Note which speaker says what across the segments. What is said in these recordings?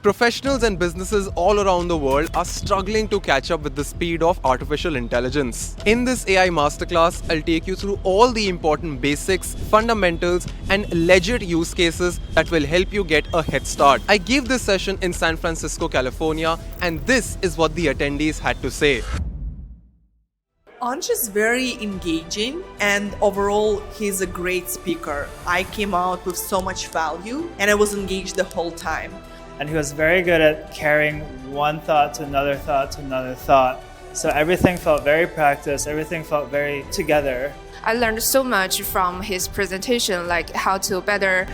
Speaker 1: Professionals and businesses all around the world are struggling to catch up with the speed of artificial intelligence. In this AI masterclass, I'll take you through all the important basics, fundamentals, and legit use cases that will help you get a head start. I gave this session in San Francisco, California, and this is what the attendees had to say.
Speaker 2: Ansh is very engaging and overall he's a great speaker. I came out with so much value and I was engaged the whole time.
Speaker 3: And he was very good at carrying one thought to another thought to another thought. So everything felt very practiced, everything felt very together.
Speaker 4: I learned so much from his presentation, like how to better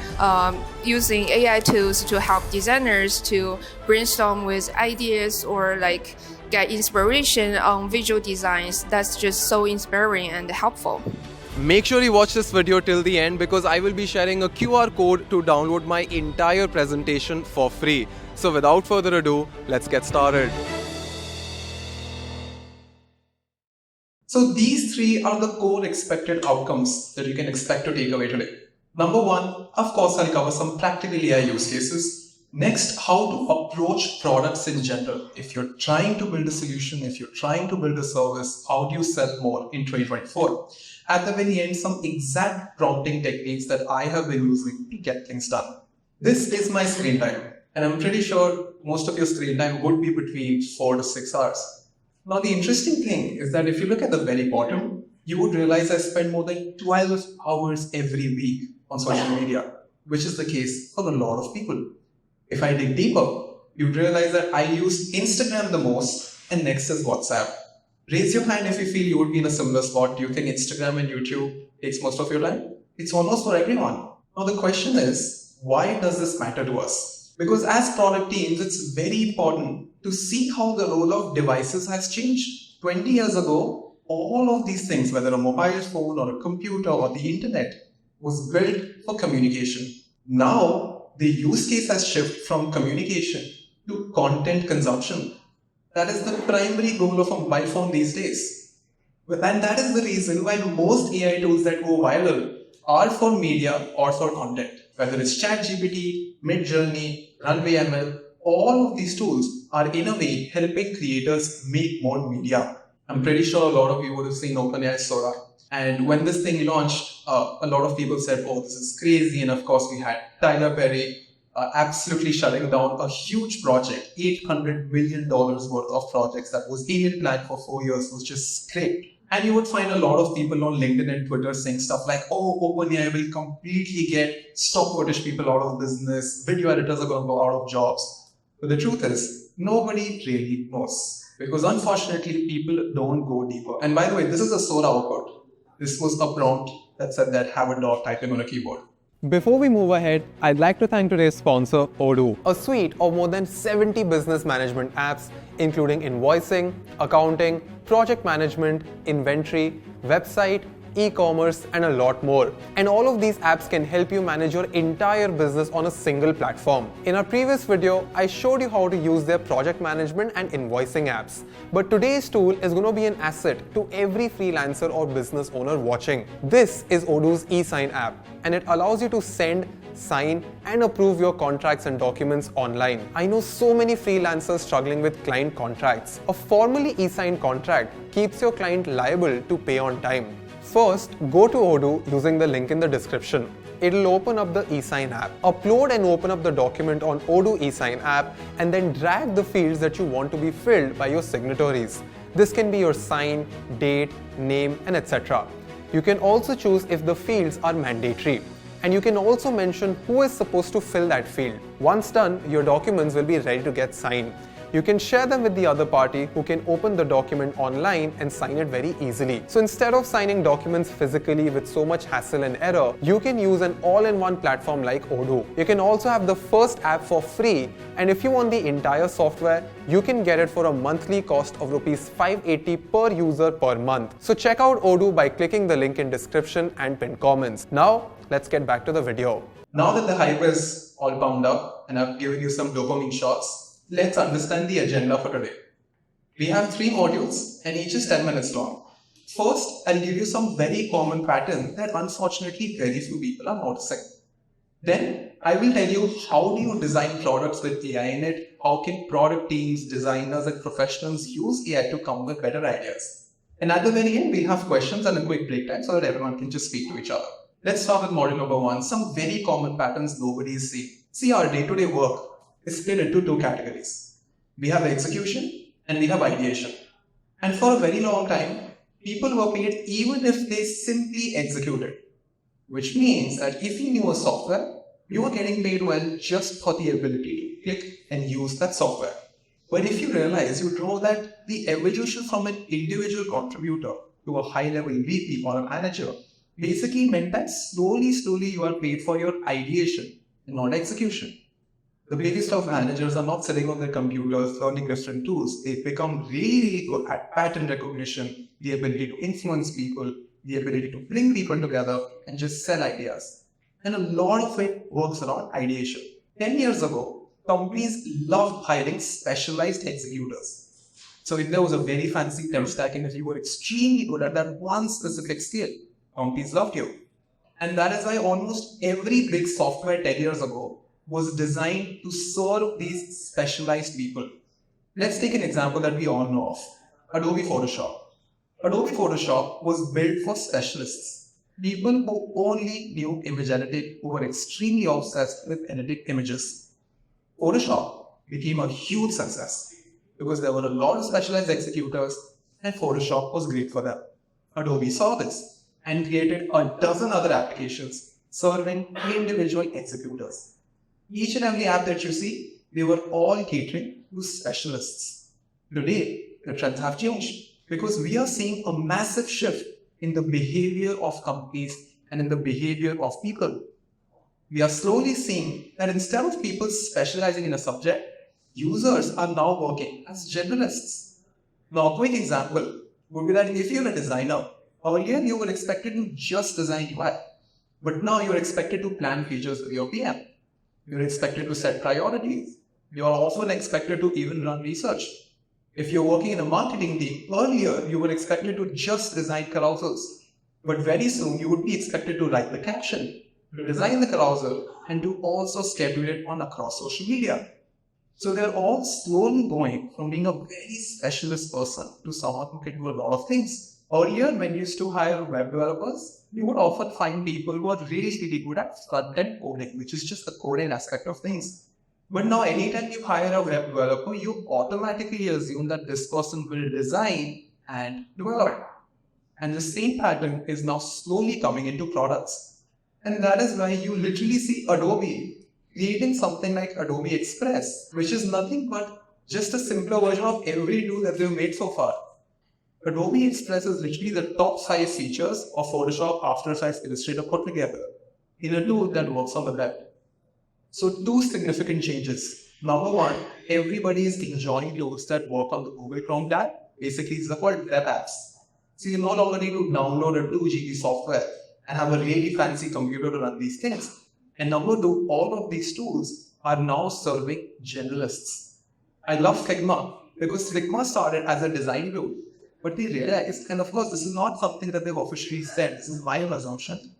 Speaker 4: using AI tools to help designers to brainstorm with ideas or like get inspiration on visual designs. That's just so inspiring and helpful.
Speaker 1: Make sure you watch this video till the end because I will be sharing a QR code to download my entire presentation for free. So without further ado, let's get started.
Speaker 5: So these three are the core expected outcomes that you can expect to take away today. Number one, of course, I'll cover some practical AI use cases. Next, how to approach products in general. If you're trying to build a solution, if you're trying to build a service, how do you sell more in 2024? At the very end, some exact prompting techniques that I have been using to get things done. This is my screen time, and I'm pretty sure most of your screen time would be between 4 to 6 hours. Now, the interesting thing is that if you look at the very bottom, you would realize I spend more than 12 hours every week on social media, which is the case for a lot of people. If I dig deeper, you'd realize that I use Instagram the most, and next is WhatsApp. Raise your hand if you feel you would be in a similar spot. Do you think Instagram and YouTube takes most of your time? It's almost for everyone. Now the question is, why does this matter to us? Because as product teams, it's very important to see how the role of devices has changed. 20 years ago, all of these things, whether a mobile phone or a computer or the internet, was built for communication. Now, the use case has shifted from communication to content consumption. That is the primary goal of a mobile phone these days. And that is the reason why most AI tools that go viral are for media or for content. Whether it's ChatGPT, Midjourney, Runway ML, all of these tools are in a way helping creators make more media. I'm pretty sure a lot of you would have seen OpenAI's Sora. And when this thing launched, a lot of people said, oh, this is crazy. And of course, we had Tyler Perry absolutely shutting down a huge project, $800 million worth of projects that was being planned for 4 years, was just scrapped. And you would find a lot of people on LinkedIn and Twitter saying stuff like, oh, OpenAI will completely get stock footage people out of business, video editors are going to go out of jobs. But the truth is, nobody really knows. Because unfortunately, people don't go deeper. And by the way, this is a Sora output. This was a prompt that said that have a dog typing on a keyboard.
Speaker 1: Before we move ahead, I'd like to thank today's sponsor, Odoo, a suite of more than 70 business management apps, including invoicing, accounting, project management, inventory, website, e-commerce, and a lot more. And all of these apps can help you manage your entire business on a single platform. In our previous video, I showed you how to use their project management and invoicing apps. But today's tool is going to be an asset to every freelancer or business owner watching. This is Odoo's e-sign app, and it allows you to send, sign, and approve your contracts and documents online. I know so many freelancers struggling with client contracts. A formally e-signed contract keeps your client liable to pay on time. First, go to Odoo using the link in the description. It'll open up the eSign app. Upload and open up the document on Odoo eSign app and then drag the fields that you want to be filled by your signatories. This can be your sign, date, name, and etc. You can also choose if the fields are mandatory. And you can also mention who is supposed to fill that field. Once done, your documents will be ready to get signed. You can share them with the other party who can open the document online and sign it very easily. So instead of signing documents physically with so much hassle and error, you can use an all-in-one platform like Odoo. You can also have the first app for free, and if you want the entire software, you can get it for a monthly cost of Rs 580 per user per month. So check out Odoo by clicking the link in description and pinned comments. Now, let's get back to the video.
Speaker 5: Now that the hype is all pumped up and I've given you some dopamine shots, let's understand the agenda for today. We have 3 modules and each is 10 minutes long. First, I'll give you some very common patterns that unfortunately very few people are noticing. Then, I will tell you how do you design products with AI in it, how can product teams, designers and professionals use AI to come with better ideas. And at the very end, we have questions and a quick break time so that everyone can just speak to each other. Let's start with model number one, some very common patterns nobody is seeing. See, our day-to-day work is split into two categories. We have execution and we have ideation. And for a very long time, people were paid even if they simply executed. Which means that if you knew a software, you were getting paid well just for the ability to click and use that software. But if you realize, you know that the evolution from an individual contributor to a high-level VP or a manager basically meant that slowly you are paid for your ideation and not execution. The biggest of managers are not sitting on their computers learning different tools. They've become really good at pattern recognition, the ability to influence people, the ability to bring people together and just sell ideas. And a lot of it works around ideation. 10 years ago, companies loved hiring specialized executors. So if there was a very fancy temp stack and if you were extremely good at that one specific skill, companies loved you. And that is why almost every big software 10 years ago was designed to serve these specialized people. Let's take an example that we all know of, Adobe Photoshop. Adobe Photoshop was built for specialists, people who only knew image editing, who were extremely obsessed with editing images. Photoshop became a huge success because there were a lot of specialized executors and Photoshop was great for them. Adobe saw this and created a dozen other applications serving individual executors. Each and every app that you see, they were all catering to specialists. Today, the trends have changed because we are seeing a massive shift in the behavior of companies and in the behavior of people. We are slowly seeing that instead of people specializing in a subject, users are now working as generalists. Now, a quick example would be that if you're a designer, earlier you were expected to just design UI, but now you're expected to plan features with your PM. You're expected to set priorities. You're often expected to even run research. If you're working in a marketing team, earlier you were expected to just design carousels. But very soon you would be expected to write the caption, to design the carousel, and to also schedule it on across social media. So they're all slowly going from being a very specialist person to someone who can do a lot of things. Earlier, when you used to hire web developers, you would often find people who are really good at front-end coding, which is just the coding aspect of things. But now, anytime you hire a web developer, you automatically assume that this person will design and develop. And the same pattern is now slowly coming into products. And that is why you literally see Adobe creating something like Adobe Express, which is nothing but just a simpler version of every tool that they've made so far. Adobe Express is literally the top 5 features of Photoshop, After Effects, Illustrator put together in a tool that works on the web. So 2 significant changes. Number 1, everybody is enjoying tools that work on the Google Chrome tab. Basically, it's called web apps. So you no longer need to download a 2 GB software and have a really fancy computer to run these things. And number 2, all of these tools are now serving generalists. I love Figma because Figma started as a design tool. But they realized, and of course, this is not something that they've officially said, this is my assumption.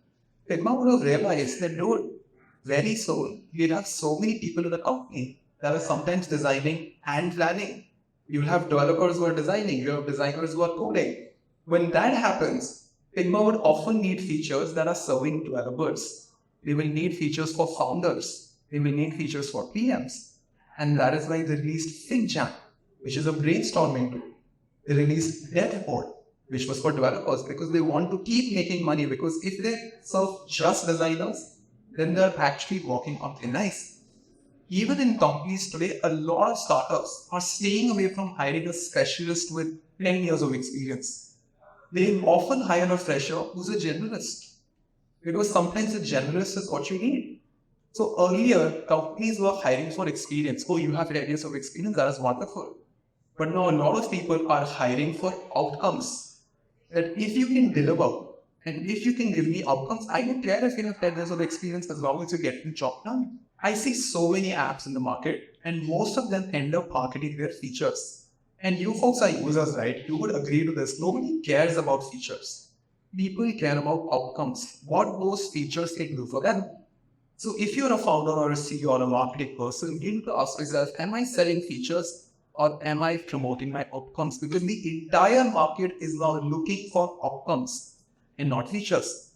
Speaker 5: Figma would have realized that, dude, very soon, you'll have so many people in the company that are sometimes designing and planning. You'll have developers who are designing, you have designers who are coding. When that happens, Figma would often need features that are serving developers. They will need features for founders. They will need features for PMs. And that is why they released FigJam, which is a brainstorming tool. They released DevBot, which was for developers because they want to keep making money, because if they serve just designers, then they're actually working on thin ice. Even in companies today, a lot of startups are staying away from hiring a specialist with 10 years of experience. They often hire a fresher who's a generalist, because sometimes a generalist is what you need. So earlier, companies were hiring for experience. Oh, you have 10 years of experience, that is wonderful. But now a lot of people are hiring for outcomes. That if you can deliver and if you can give me outcomes, I don't care if you have 10 years of experience as long as you get the job done. I see so many apps in the market and most of them end up marketing their features. And you folks are users, right? You would agree to this. Nobody cares about features. People care about outcomes. What those features can do for them. So if you're a founder or a CEO or a marketing person, you need to ask yourself, am I selling features or am I promoting my outcomes? Because the entire market is now looking for outcomes and not features.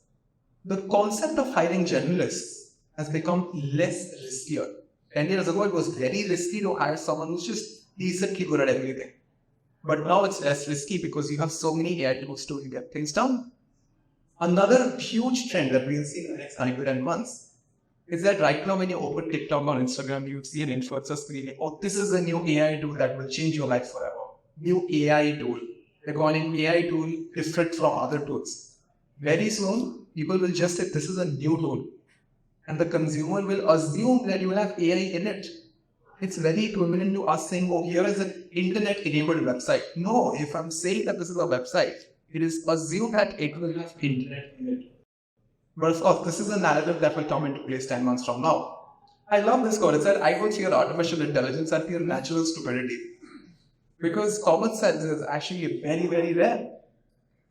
Speaker 5: The concept of hiring generalists has become less riskier. 10 years ago, it was very risky to hire someone who's just decently good at everything. But now it's less risky because you have so many AI tools to get things done. Another huge trend that we'll see in the next 9 to 10 months is that right now when you open TikTok or Instagram, you see an influencer screaming, oh, this is a new AI tool that will change your life forever. New AI tool. They're calling AI tool different from other tools. Very soon, people will just say this is a new tool. And the consumer will assume that you will have AI in it. It's very equivalent to us saying, oh, here is an internet-enabled website. No, if I'm saying that this is a website, it is assumed that it will have internet in it. But of course, this is a narrative that will come into place 10 months from now. I love this quote. It said, I would fear artificial intelligence and fear natural stupidity. Because common sense is actually very, very rare.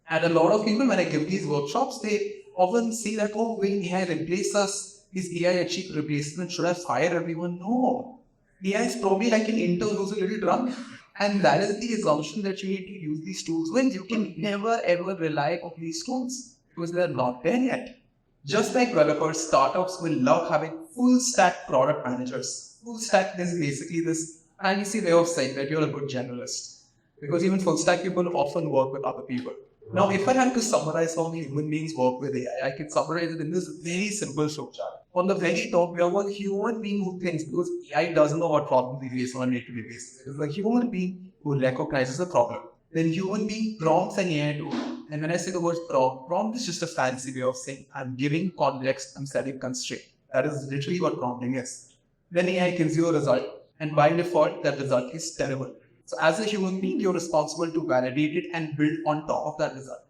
Speaker 5: And a lot of people, when I give these workshops, they often see that, oh, will AI replace us? Is AI a cheap replacement? Should I fire everyone? No. AI is probably like an intern who's a little drunk. And that is the assumption that you need to use these tools with. You can never ever rely on these tools because they're not there yet. Just like developers, startups will love having full stack product managers. Full stack is basically this fancy way of saying that you're a good generalist. Because even full stack people often work with other people. Now, if I had to summarize how human beings work with AI, I can summarize it in this very simple flowchart. On the very top, we have one human being who thinks, because AI doesn't know what problems we face on a day-to-day basis. It's a human being who recognizes a problem. Then human being prompts an AI tool. And when I say the word prompt is just a fancy way of saying I'm giving context, I'm setting constraint. That is literally what prompting is. Then AI gives you a result. And by default, that result is terrible. So as a human being, you're responsible to validate it and build on top of that result.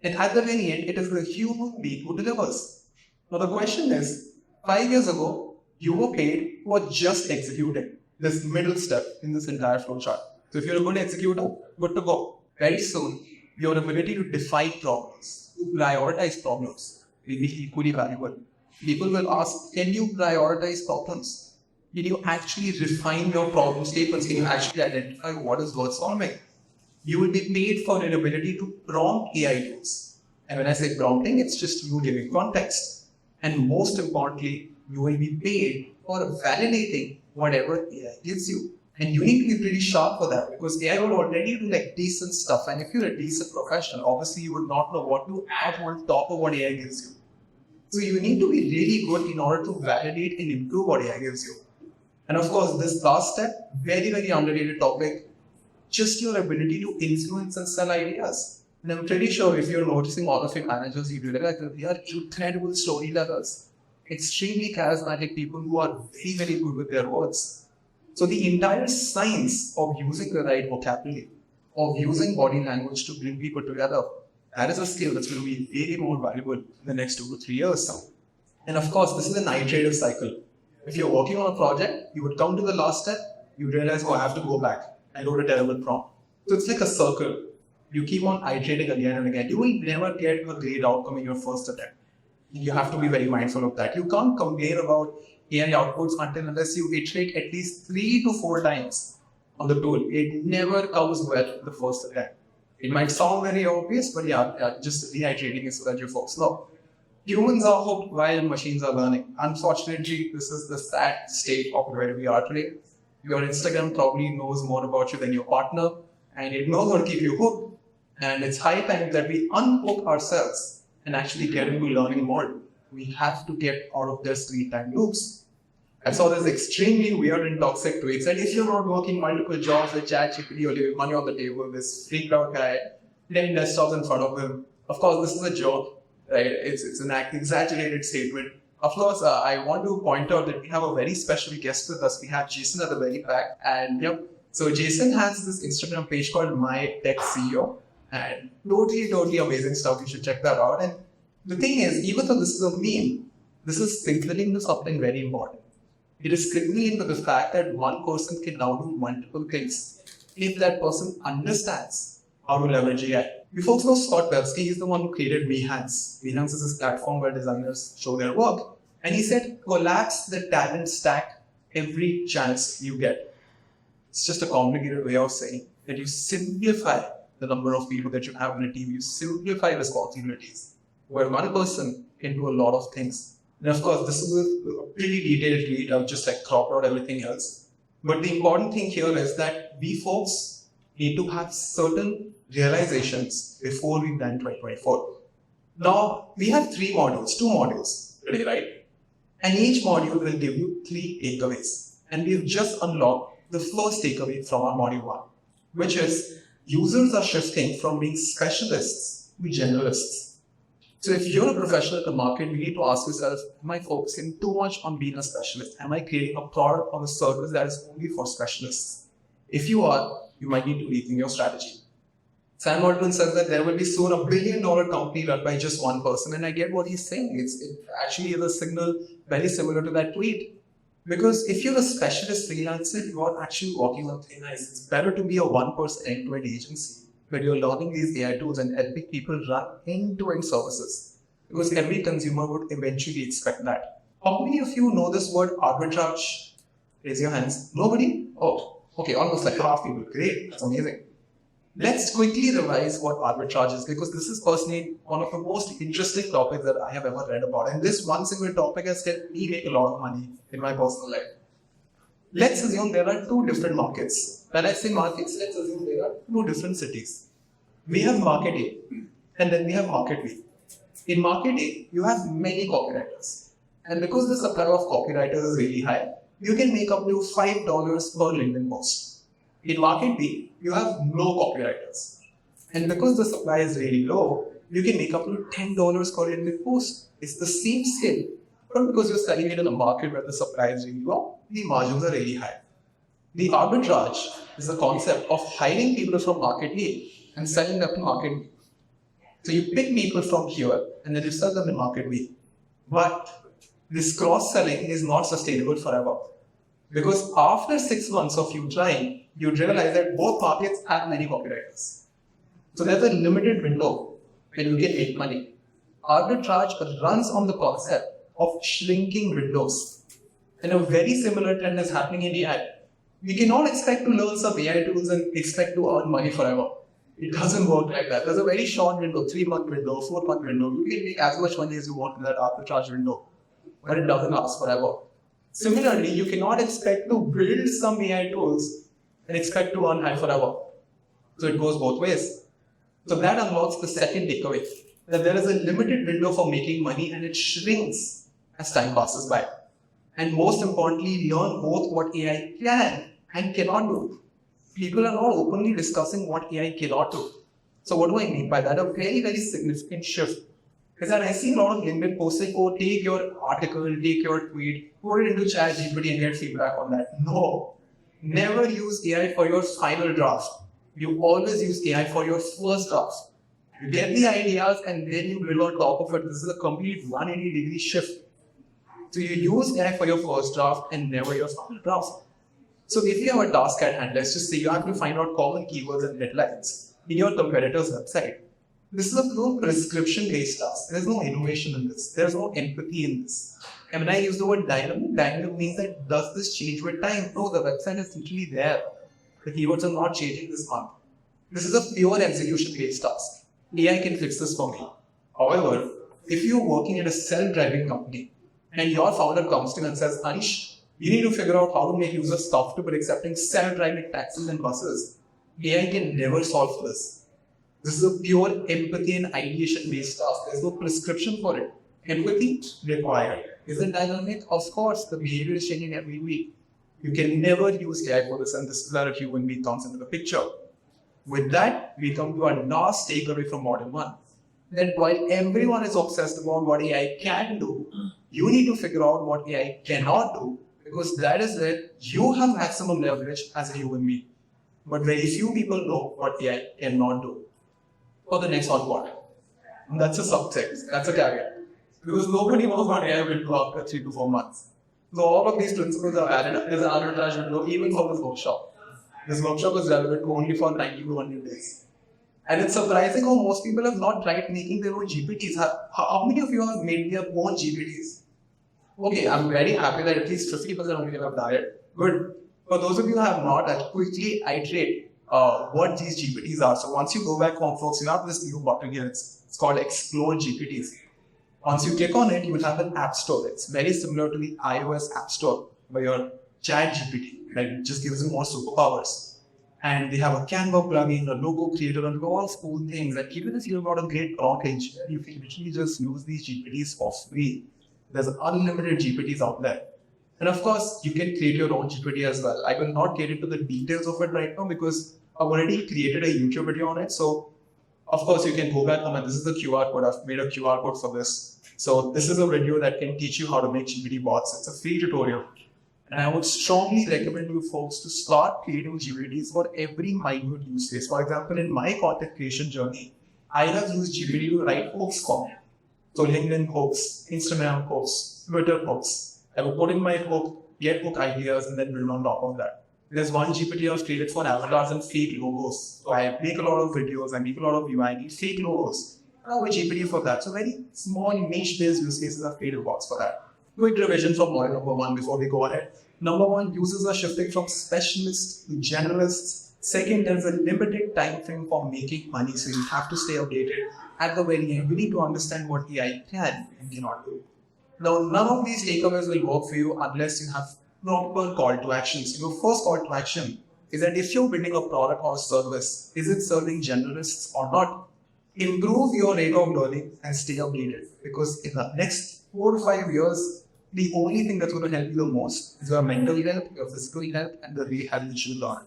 Speaker 5: And at the very end, it is the human being who delivers. Now the question is, 5 years ago, you were paid for just executing this middle step in this entire flowchart. So if you're a good executor, good to go. Very soon, your ability to define problems, to prioritize problems will be equally valuable. People will ask, can you prioritize problems? Can you actually refine your problem statements? Can you actually identify what is worth solving? You will be paid for your ability to prompt AI tools. And when I say prompting, it's just you giving context. And most importantly, you will be paid for validating whatever AI gives you. And you need to be pretty sharp for that because AI will already do like decent stuff. And if you're a decent professional, obviously you would not know what to add on top of what AI gives you. So you need to be really good in order to validate and improve what AI gives you. And of course, this last step, very, very underrated topic, just your ability to influence and sell ideas. And I'm pretty sure if you're noticing all of your managers, you realize that they are incredible storytellers, extremely charismatic people who are very, very good with their words. So the entire science of using the right vocabulary, of using body language to bring people together, that is a skill that's going to be very more valuable in the next 2 to 3 years now. And of course, this is an iterative cycle. If you're working on a project, you would come to the last step, you realize, oh, I have to go back. I wrote a terrible prompt. So it's like a circle. You keep on iterating again and again. You will never get a great outcome in your first attempt. You have to be very mindful of that. You can't complain about AI outputs until unless you iterate at least 3 to 4 times on the tool. It never comes well the first attempt. It might sound very obvious, but just reiterating it so that you folks know. Humans are hooked while machines are learning. Unfortunately, this is the sad state of where we are today. Your Instagram probably knows more about you than your partner, and it knows how to keep you hooked. And it's high time that we unhook ourselves and actually get into learning more. We have to get out of their screen time loops. I saw this extremely weird and toxic tweets that if you're not working multiple jobs with ChatGPT or leaving money on the table, this freaked out guy, 10 desktops in front of him. Of course, this is a joke. Right? It's an exaggerated statement. Of course, I want to point out that we have a very special guest with us. We have Jason at the very back. And so Jason has this Instagram page called My Tech CEO. And totally amazing stuff. You should check that out. And the thing is, even though this is a meme, this is signaling to something very important. It is signaling to the fact that one person can now do multiple things if that person understands how to leverage AI. You folks know Scott Belsky, he's the one who created Behance. Behance is this platform where designers show their work. And he said, collapse the talent stack every chance you get. It's just a complicated way of saying that you simplify the number of people that you have in a team. You simplify responsibilities, where one person can do a lot of things. And of course, this is a pretty detailed read. I've just cropped out everything else. But the important thing here is that we folks need to have certain realizations before we plan 2024. Now, we have two modules today, right? And each module will give you 3 takeaways. And we've just unlocked the first takeaway from our module 1, which is users are shifting from being specialists to generalists. So if you're a professional in the market, you need to ask yourself, am I focusing too much on being a specialist? Am I creating a product or a service that is only for specialists? If you are, you might need to rethink your strategy. Sam Altman says that there will be soon $1 billion company run by just one person, and I get what he's saying. It actually is a signal very similar to that tweet. Because if you're a specialist freelancer, you are actually walking on thin ice. It's better to be a one-person end-to-end agency where you're learning these AI tools and helping people run end-to-end services. Because every consumer would eventually expect that. How many of you know this word arbitrage? Raise your hands. Nobody? Oh, okay, almost like half people. Great, that's amazing. Let's quickly revise what arbitrage is, because this is personally one of the most interesting topics that I have ever read about. And this one single topic has helped me make a lot of money in my personal life. Let's assume there are 2 different markets. When I say markets, let's assume there are 2 different cities. We have market A, and then we have market B. In market A, you have many copywriters. And because the supply of copywriters is really high, you can make up to $5 per LinkedIn post. In market B, you have no copywriters. And because the supply is really low, you can make up to $10 per LinkedIn post. It's the same skill, but because you're selling it in a market where the supply is really low, the margins are really high. The arbitrage is the concept of hiring people from market A and selling them to market B. So you pick people from here and then you sell them in market B. But this cross-selling is not sustainable forever. Because after 6 months of you trying, you realize that both markets have many copywriters. So there's a limited window when you can make money. Arbitrage runs on the concept of shrinking windows. And a very similar trend is happening in AI. We cannot expect to learn some AI tools and expect to earn money forever. It doesn't work like that. There's a very short window, 3-month window, 4-month window. You can make as much money as you want in that arbitrage window, but it doesn't last forever. Similarly, you cannot expect to build some AI tools and expect to earn high forever. So it goes both ways. So that unlocks the second takeaway, that there is a limited window for making money and it shrinks as time passes by. And most importantly, learn both what AI can and cannot do. People are not openly discussing what AI cannot do. So what do I mean by that? A very, very significant shift. Because I see a lot of LinkedIn posts like, oh, take your article, take your tweet, put it into ChatGPT and get feedback on that. No. Never use AI for your final draft. You always use AI for your first draft. You get the ideas and then you build on top of it. This is a complete 180-degree shift. So you use AI for your first draft and never your final draft. So if you have a task at hand, let's just say you have to find out common keywords and headlines in your competitor's website. This is a pure prescription-based task. There's no innovation in this. There's no empathy in this. And when I use the word dynamic means that does this change with time? No, the website is literally there. The keywords are not changing this month. This is a pure execution-based task. AI can fix this for me. However, if you're working at a self-driving company and your founder comes to you and says, Anish, you need to figure out how to make users comfortable accepting self-driving taxis and buses, AI can never solve for this. This is a pure empathy and ideation-based task. There's no prescription for it. Empathy required. Is it dynamic? Of course, the behavior is changing every week. You can never use AI for this, and this is where a human being comes into the picture. With that, we come to our last takeaway from Model 1. That while everyone is obsessed about what AI can do, you need to figure out what AI cannot do, because that is where you have maximum leverage as a human being. But very few people know what AI cannot do. For the next hot part. That's a subtext. That's a caveat. Because nobody knows what AI will do after 3 to 4 months. So all of these principles are added as an arbitrage window even for this workshop. This workshop is relevant only for 90 to 100 days. And it's surprising how most people have not tried making their own GPTs. How many of you have made their own GPTs? Okay, I'm very happy that at least 50% of you have done it. But for those of you who have not, I'll quickly iterate what these GPTs are. So once you go back home, folks, you have this new button here. It's called Explore GPTs. Once you click on it, you will have an app store. It's very similar to the iOS app store by your ChatGPT. Right? It just gives you more superpowers. And they have a Canva plugin, a logo creator, and all cool things. And even if you've got a great prompt engineer, you can literally just use these GPTs for free. There's unlimited GPTs out there. And of course, you can create your own GPT as well. I will not get into the details of it right now because I've already created a YouTube video on it. So of course, you can go back home and this is the QR code. I've made a QR code for this. So this is a video that can teach you how to make GPT bots. It's a free tutorial. And I would strongly recommend you folks to start creating GPTs for every minute use case. For example, in my content creation journey, I have used GPT to write hooks for me. So LinkedIn hooks, Instagram hooks, Twitter hooks. I will put in my hook, get hook ideas, and then build on top of that. There's one GPT I've created for avatars and fake logos. So I make a lot of videos, I make a lot of UI, I need fake logos. I have a GPT for that. So very small niche-based use cases are created bots for that. Quick revision from point number one before we go ahead. Number one, users are shifting from specialists to generalists. Second, there's a limited time frame for making money, so you have to stay updated. At the very end, you need to understand what AI can and cannot do. Now, none of these takeaways will work for you unless you have proper call to action. So your first call to action is that if you're building a product or service, is it serving generalists or not? Improve your rate of learning and stay updated, because in the next 4 to 5 years, the only thing that's going to help you the most is your mental health, your physical health, and the rehabilitation you learn.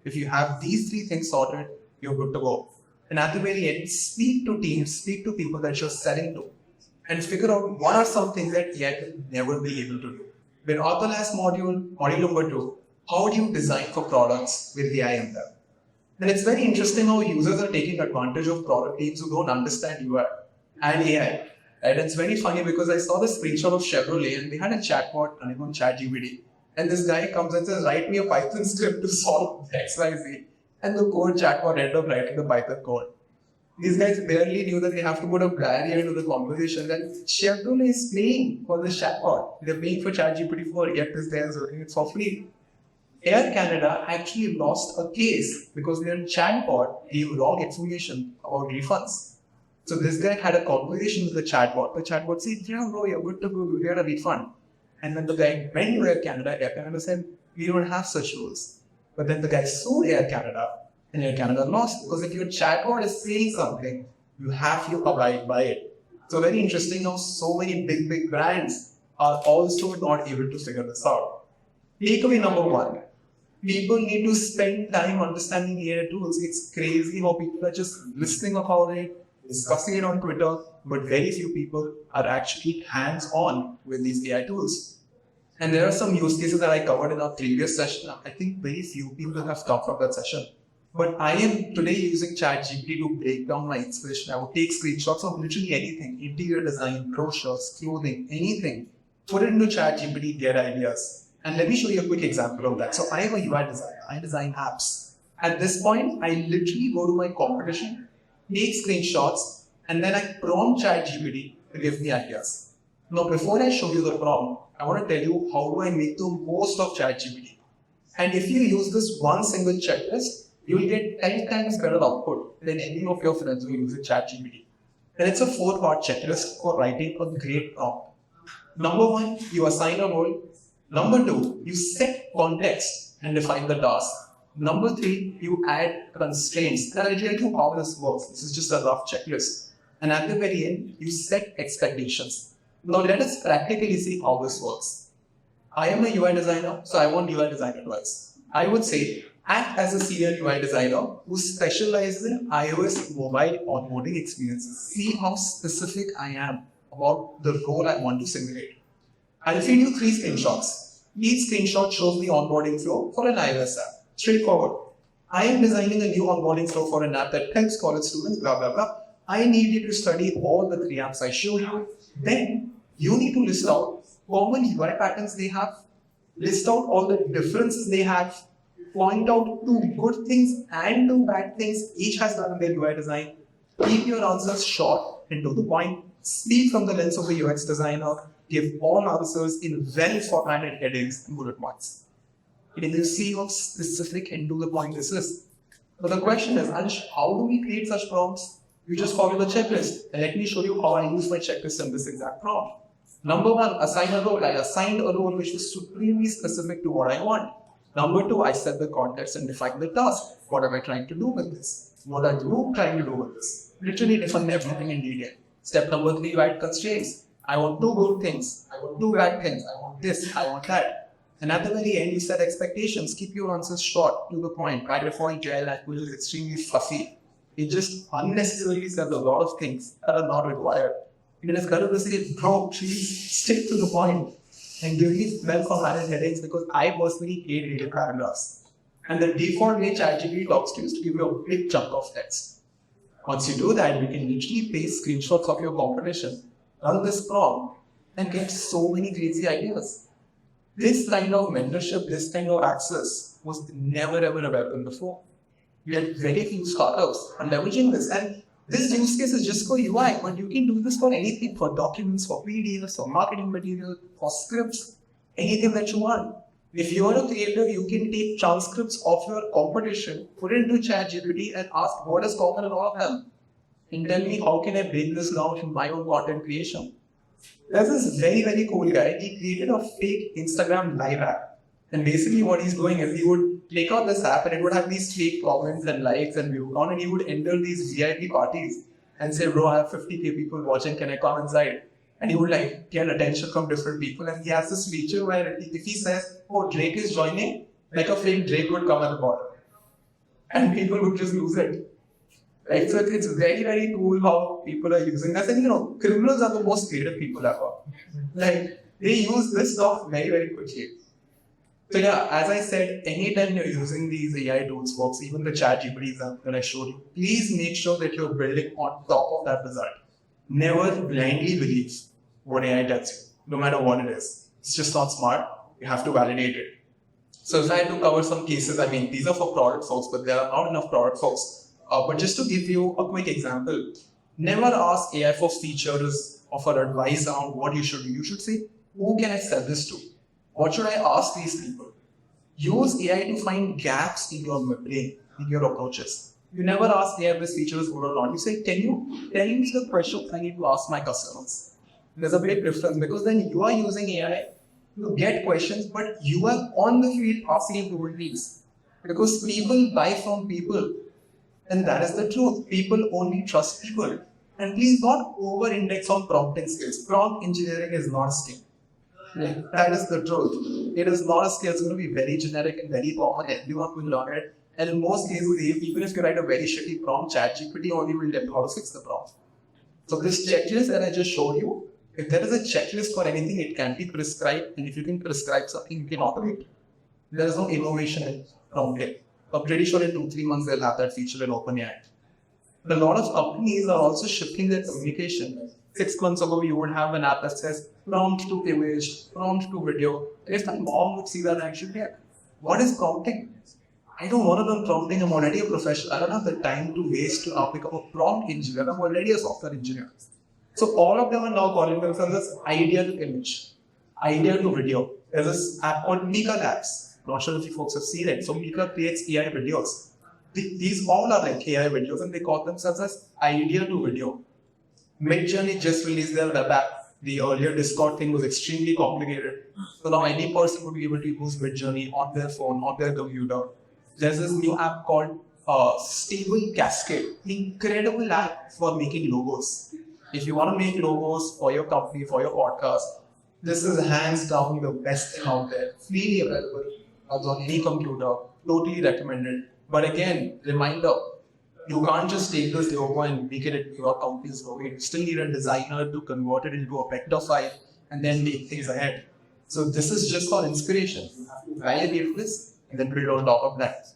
Speaker 5: If you have these 3 things sorted, you're good to go. And at the very end, speak to teams, speak to people that you're selling to, and figure out what are some things that AI will never be able to do. We're on the last module number 2, how do you design for products with AI in them? And it's very interesting how users are taking advantage of product teams who don't understand UI and AI. And it's very funny because I saw the screenshot of Chevrolet and they had a chatbot running on ChatGPT. And this guy comes and says, write me a Python script to solve XYZ. And the code chatbot ended up writing the Python code. These guys barely knew that they have to put a barrier into the conversation. And Chevrolet is paying for this chatbot. They're paying for ChatGPT for get this guy is working it for free. Air Canada actually lost a case because their chatbot gave wrong information about refunds. So this guy had a conversation with the chatbot. The chatbot said, yeah, bro, you're good to go, you get a refund. And then the guy went to Air Canada said, we don't have such rules. But then the guy sued Air Canada, and Air Canada lost, because if your chatbot is saying something, you have to abide by it. So very interesting how so many big brands are also not able to figure this out. Takeaway number 1. People need to spend time understanding AI tools. It's crazy how people are just listening about it, discussing it on Twitter, but very few people are actually hands-on with these AI tools. And there are some use cases that I covered in our previous session. I think very few people have come from that session. But I am today using ChatGPT to break down my inspiration. I would take screenshots of literally anything, interior design, brochures, clothing, anything, put it into ChatGPT, get ideas. And let me show you a quick example of that. So I am a UI designer. I design apps. At this point, I literally go to my competition, take screenshots, and then I prompt ChatGPT to give me ideas. Now, before I show you the prompt, I want to tell you how do I make the most of ChatGPT. And if you use this one single checklist, you will get 10 times better output than any of your friends who use ChatGPT. And it's a 4-part checklist for writing a great prompt. Number 1, you assign a role. Number 2, you set context and define the task. Number 3, you add constraints. And I'll tell you how this works. This is just a rough checklist. And at the very end, you set expectations. Now let us practically see how this works. I am a UI designer, so I want UI design advice. I would say, act as a senior UI designer who specializes in iOS mobile onboarding experiences. See how specific I am about the role I want to simulate. I'll feed you 3 screenshots. Each screenshot shows the onboarding flow for an iOS app. Straightforward. I am designing a new onboarding flow for an app that helps college students, blah, blah, blah. I need you to study all the 3 apps I showed you. Then you need to list out common UI patterns they have, list out all the differences they have, point out 2 good things and 2 bad things each has done in their UI design. Keep your answers short and to the point. Speak from the lens of a UX designer. give all answers in well-formatted headings and bullet points. It is CEO specific and to the point this is. But the question is, Alish, how do we create such prompts? You just follow the checklist. And let me show you how I use my checklist in this exact prompt. Number one, assign a role. I assigned a role which was supremely specific to what I want. Number two, I set the context and define the task. What am I trying to do with this? What are you trying to do with this? Literally define everything in detail. Step number three, write constraints. I want two good things. I want two bad things. I want this. I want that. And at the very end, you set expectations. Keep your answers short, to the point. Right before GI language is extremely fluffy. It just unnecessarily says a lot of things that are not required. It is going to say, bro, please stick to the point and give me well-formatted headings, because I personally hate reading paragraphs. And the default way ChatGPT talks to you is to give you a big chunk of text. Once you do that, you can literally paste screenshots of your competition, run this prompt, and get so many crazy ideas. This kind of mentorship, this kind of access was never ever available before. We had very few startups are leveraging this, and this use case is just for UI, but you can do this for anything, for documents, for PDFs, for marketing material, for scripts, anything that you want. If you are a creator, you can take transcripts of your competition, put it into ChatGPT and ask what is common in all of them, and tell me how can I break this down in my own content creation. There's this very cool guy. He created a fake Instagram live app. And basically what he's doing is he would click on this app and it would have these fake comments and likes and views on, and he would enter these VIP parties and say, bro, I have 50k people watching, can I come inside? And he would like get attention from different people. And he has this feature where if he says, oh, Drake is joining, like a fake Drake would come at the bottom. And people would just lose it. Right? So it's very cool how people are using this. And criminals are the most creative people ever. Like, they use this stuff very quickly. So yeah, as I said, anytime you're using these AI tools, folks, even the ChatGPT example that I showed you, please make sure that you're building on top of that result. Never blindly believe what AI tells you, no matter what it is. It's just not smart. You have to validate it. So if I had to cover some cases, these are for product folks, but there are not enough product folks. But just to give you a quick example, never ask AI for features or for advice on what you should do. You should say, who can I sell this to? What should I ask these people? Use AI to find gaps in your brain, in your approaches. You never ask AI if this feature is good or not. You say, can you tell me the questions I need to ask my customers? There's a big difference, because then you are using AI to get questions, but you are on the field asking people these. Because people buy from people. And that is the truth. People only trust people. And please not over-index on prompting skills. Prompt engineering is not a skill. That is the truth. It is not a skill. It's going to be very generic and very common. Everyone will learn it. And in most cases, even if you write a very shitty prompt, ChatGPT only will tell you how to fix the prompt. So this checklist that I just showed you, if there is a checklist for anything, it can be prescribed. And if you can prescribe something, you can automate. There is no innovation in prompting. I'm pretty sure in 2-3 months they'll have that feature in OpenAI. But a lot of companies are also shifting their communication. 6 months ago, you would have an app that says prompt to image, prompt to video. If my mom would see that, actually, what is prompting? I don't want to learn prompting. I'm already a professional. I don't have the time to waste to become a prompt engineer. I'm already a software engineer. So all of them are now calling themselves as idea to image, idea to video. There's this app called Mika Labs. Not sure if you folks have seen it. So Mika creates AI videos. These all are like AI videos, and they call themselves as idea to video. Midjourney just released their web app. The earlier Discord thing was extremely complicated. So now any person would be able to use Midjourney on their phone, on their computer. There's this new app called Stable Cascade. Incredible app for making logos. If you want to make logos for your company, for your podcast, this is hands down the best thing out there. Freely available on any computer. Totally recommended. But again, reminder, you can't just take this logo and make it your company's logo. You still need a designer to convert it into a vector file and then make things ahead. So this is just for inspiration. You have to validate this and then build on top of that.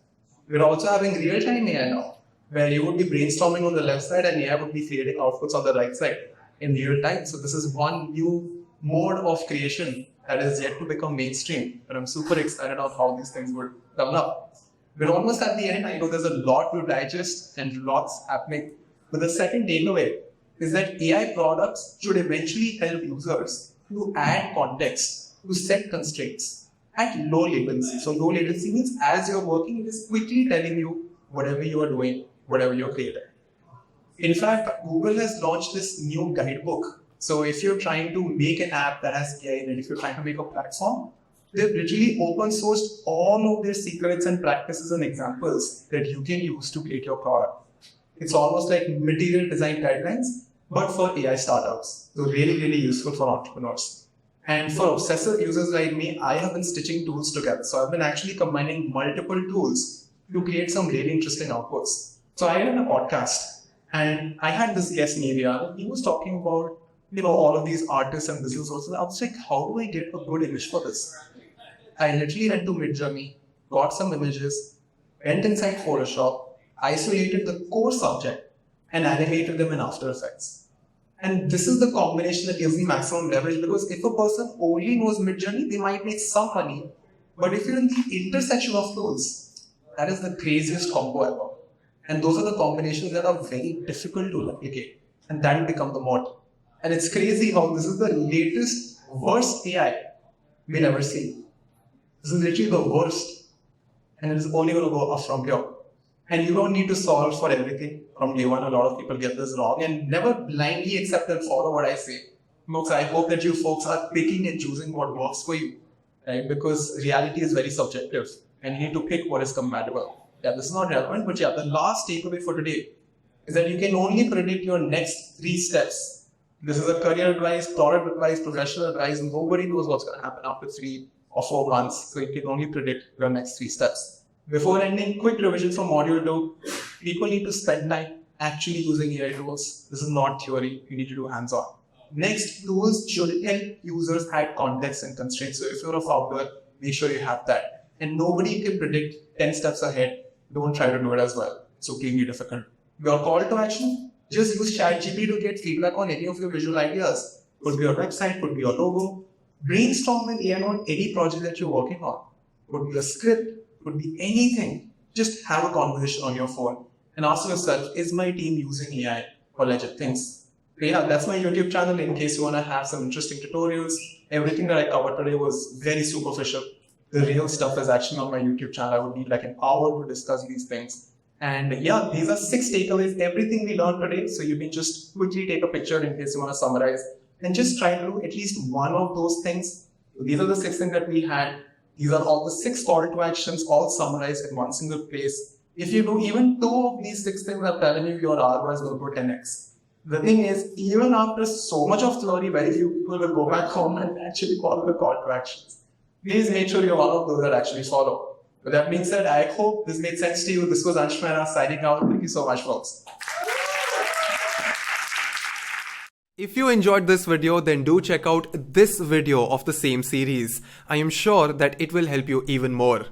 Speaker 5: We're also having real-time AI now, where you would be brainstorming on the left side and AI would be creating outputs on the right side in real time. So this is one new mode of creation that is yet to become mainstream. And I'm super excited about how these things would develop. We're almost at the end. I know there's a lot to digest and lots happening. But the second takeaway is that AI products should eventually help users to add context, to set constraints at low latency. So low latency means as you're working, it is quickly telling you whatever you are doing, whatever you're creating. In fact, Google has launched this new guidebook. So if you're trying to make an app that has AI in it, if you're trying to make a platform, they've literally open sourced all of their secrets and practices and examples that you can use to create your product. It's almost like material design guidelines, but for AI startups. So really, really useful for entrepreneurs. And for obsessive users like me, I have been stitching tools together. So I've been actually combining multiple tools to create some really interesting outputs. So I ran a podcast and I had this guest, Nivya, and he was talking about, all of these artists and business owners. I was like, how do I get a good image for this? I literally went to Midjourney, got some images, went inside Photoshop, isolated the core subject, and animated them in After Effects. And this is the combination that gives me maximum leverage, because if a person only knows Midjourney, they might make some money. But if you're in the intersection of tools, that is the craziest combo ever. And those are the combinations that are very difficult to replicate. And that will become the mode. And it's crazy how this is the latest, worst AI we'll ever see. This is literally the worst. And it is only going to go up from here. And you don't need to solve for everything from day one. A lot of people get this wrong and never blindly accept and follow what I say. Folks, I hope that you folks are picking and choosing what works for you, right? Because reality is very subjective and you need to pick what is compatible. Yeah, this is not relevant, but yeah, the last takeaway for today is that you can only predict your next 3 steps. This is a career advice, product advice, professional advice. Nobody knows what's going to happen after 3 or 4 months. So you can only predict your next 3 steps. Before ending, quick revision from module 2. People need to spend time actually using AI tools. This is not theory. You need to do hands-on. Next, tools should help users add context and constraints. So if you're a founder, make sure you have that. And nobody can predict 10 steps ahead. Don't try to do it as well. It's okay, difficult. Your call to action, just use ChatGPT to get feedback on any of your visual ideas. Could be your website, could be your logo. Brainstorm with AI on any project that you're working on. Could be a script, could be anything. Just have a conversation on your phone and ask yourself, is my team using AI for legit things? Okay, yeah, that's my YouTube channel in case you want to have some interesting tutorials. Everything that I covered today was very superficial. The real stuff is actually on my YouTube channel. I would need like an hour to discuss these things. And yeah, these are 6 takeaways, everything we learned today. So you can just quickly take a picture in case you want to summarize and just try to do at least one of those things. So these are the 6 things that we had. These are all the 6 call to actions, all summarized in one single place. If you do even 2 of these 6 things, I'm telling you, your ROI will go 10x. The thing is, even after so much of theory, very few people will go back home and actually follow the call to actions. Please make sure you're one of those that actually follow. With that being said, I hope this made sense to you. This was Anshmara signing out. Thank you so much, folks.
Speaker 1: If you enjoyed this video, then do check out this video of the same series. I am sure that it will help you even more.